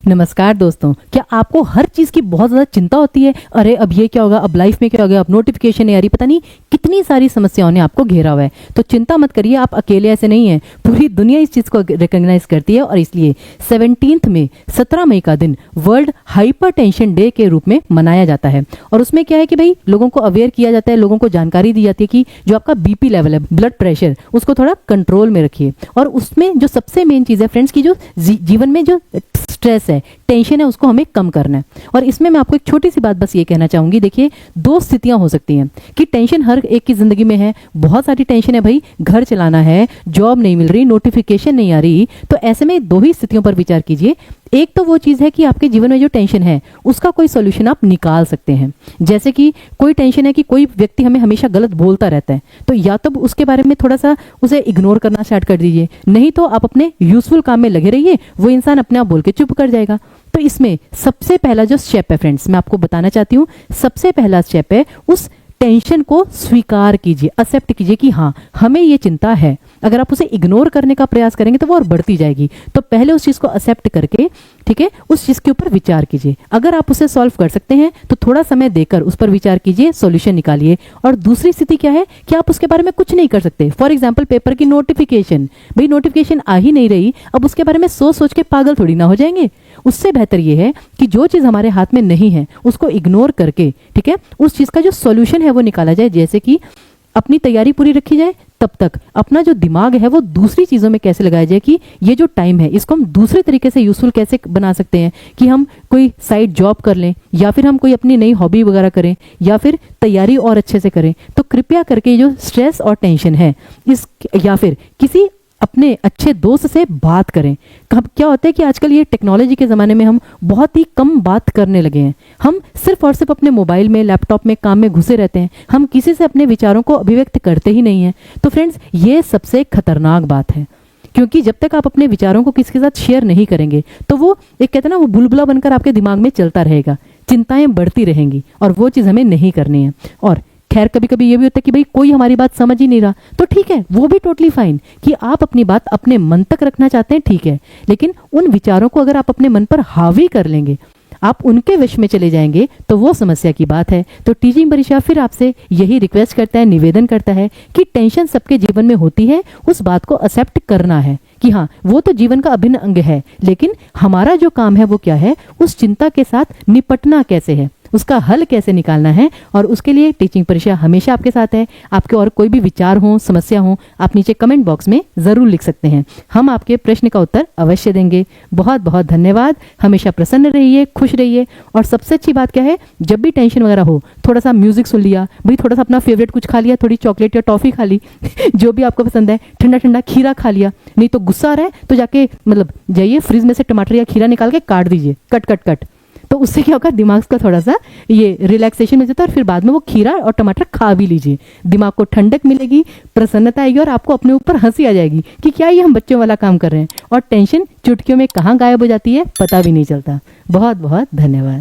नमस्कार दोस्तों, क्या आपको हर चीज की बहुत ज्यादा चिंता होती है? अरे अब ये क्या होगा, अब लाइफ में क्या हो गया, अब नोटिफिकेशन नहीं आ रही, पता नहीं कितनी सारी समस्याओं ने आपको घेरा हुआ है। तो चिंता मत करिए, आप अकेले ऐसे नहीं हैं। पूरी दुनिया इस चीज को रिकॉग्नाइज करती है और इसलिए 17 में 17 मई का दिन वर्ल्ड हाइपरटेंशन डे के रूप में मनाया जाता है। और उसमें क्या है कि भाई लोगों को अवेयर किया जाता है, लोगों को जानकारी दी जाती है कि जो आपका बीपी लेवल है, ब्लड प्रेशर, उसको थोड़ा कंट्रोल में रखिए। और उसमें जो सबसे मेन चीज है फ्रेंड्स की जो जीवन में जो स्ट्रेस है, टेंशन है, उसको हमें कम करना है। और इसमें मैं आपको एक छोटी सी बात बस ये कहना चाहूंगी, देखिए दो स्थितियां हो सकती हैं कि टेंशन हर एक की जिंदगी में है, बहुत सारी टेंशन है भाई, घर चलाना है, जॉब नहीं मिल रही, नोटिफिकेशन नहीं आ रही। तो ऐसे में दो ही स्थितियों पर विचार कीजिए। एक तो वो चीज है कि आपके जीवन में जो टेंशन है उसका कोई सॉल्यूशन आप निकाल सकते हैं। जैसे कि कोई टेंशन है कि कोई व्यक्ति हमें हमेशा गलत बोलता रहता है, तो या तो उसके बारे में थोड़ा सा उसे इग्नोर करना स्टार्ट कर दीजिए, नहीं तो आप अपने यूजफुल काम में लगे रहिए, वो इंसान अपने आप बोल के चुप कर जाएगा। तो इसमें सबसे पहला जो स्टेप है फ्रेंड्स, मैं आपको बताना चाहती हूँ, सबसे पहला स्टेप है उस टेंशन को स्वीकार कीजिए, एक्सेप्ट कीजिए कि हाँ हमें ये चिंता है। अगर आप उसे इग्नोर करने का प्रयास करेंगे तो वो और बढ़ती जाएगी। तो पहले उस चीज को एक्सेप्ट करके, ठीक है, उस चीज के ऊपर विचार कीजिए। अगर आप उसे सॉल्व कर सकते हैं तो थोड़ा समय देकर उस पर विचार कीजिए, सॉल्यूशन निकालिए। और दूसरी स्थिति क्या है कि आप उसके बारे में कुछ नहीं कर सकते। फॉर एग्जाम्पल पेपर की नोटिफिकेशन, भाई नोटिफिकेशन आ ही नहीं रही, अब उसके बारे में सोच सोच के पागल थोड़ी ना हो जाएंगे। उससे बेहतर ये है कि जो चीज हमारे हाथ में नहीं है उसको इग्नोर करके, ठीक है, उस चीज का जो सॉल्यूशन है वो निकाला जाए। जैसे कि अपनी तैयारी पूरी रखी जाए, तब तक अपना जो दिमाग है वो दूसरी चीजों में कैसे लगाया जाए कि ये जो टाइम है इसको हम दूसरे तरीके से यूजफुल कैसे बना सकते हैं, कि हम कोई साइड जॉब कर लें, या फिर हम कोई अपनी नई हॉबी वगैरह करें, या फिर तैयारी और अच्छे से करें। तो कृपया करके जो स्ट्रेस और टेंशन है इस, या फिर किसी अपने अच्छे दोस्त से बात करें। कब क्या होता है कि आजकल ये टेक्नोलॉजी के ज़माने में हम बहुत ही कम बात करने लगे हैं। हम सिर्फ और सिर्फ अपने मोबाइल में, लैपटॉप में, काम में घुसे रहते हैं। हम किसी से अपने विचारों को अभिव्यक्त करते ही नहीं हैं। तो फ्रेंड्स ये सबसे खतरनाक बात है, क्योंकि जब तक आप अपने विचारों को किसी के साथ शेयर नहीं करेंगे तो वो एक कहते हैं ना, वो बुलबुला बनकर आपके दिमाग में चलता रहेगा, चिंताएं बढ़ती रहेंगी, और वो चीज़ हमें नहीं करनी है। और खैर कभी कभी ये भी होता है कि भाई कोई हमारी बात समझ ही नहीं रहा, तो ठीक है, वो भी टोटली फाइन कि आप अपनी बात अपने मन तक रखना चाहते हैं, ठीक है। लेकिन उन विचारों को अगर आप अपने मन पर हावी कर लेंगे, आप उनके वश में चले जाएंगे, तो वो समस्या की बात है। तो टीचिंग परिषद फिर आपसे यही रिक्वेस्ट करता है, निवेदन करता है कि टेंशन सबके जीवन में होती है, उस बात को एक्सेप्ट करना है कि हाँ वो तो जीवन का अभिन्न अंग है, लेकिन हमारा जो काम है वो क्या है, उस चिंता के साथ निपटना कैसे है, उसका हल कैसे निकालना है। और उसके लिए टीचिंग परिषद हमेशा आपके साथ है। आपके और कोई भी विचार हो, समस्या हो, आप नीचे कमेंट बॉक्स में जरूर लिख सकते हैं, हम आपके प्रश्न का उत्तर अवश्य देंगे। बहुत बहुत धन्यवाद। हमेशा प्रसन्न रहिए, खुश रहिए। और सबसे अच्छी बात क्या है, जब भी टेंशन वगैरह हो, थोड़ा सा म्यूजिक सुन लिया, भाई थोड़ा सा अपना फेवरेट कुछ खा लिया, थोड़ी चॉकलेट या टॉफी खा ली जो भी आपको पसंद है, ठंडा ठंडा खीरा खा लिया। नहीं तो गुस्सा आ रहा है तो जाके मतलब जाइए फ्रिज में से टमाटर या खीरा निकाल के काट दीजिए, कट कट कट। तो उससे क्या होगा, दिमाग का थोड़ा सा ये रिलैक्सेशन मिल जाता है, और फिर बाद में वो खीरा और टमाटर खा भी लीजिए। दिमाग को ठंडक मिलेगी, प्रसन्नता आएगी, और आपको अपने ऊपर हंसी आ जाएगी कि क्या ये हम बच्चों वाला काम कर रहे हैं। और टेंशन चुटकियों में कहाँ गायब हो जाती है पता भी नहीं चलता। बहुत बहुत धन्यवाद।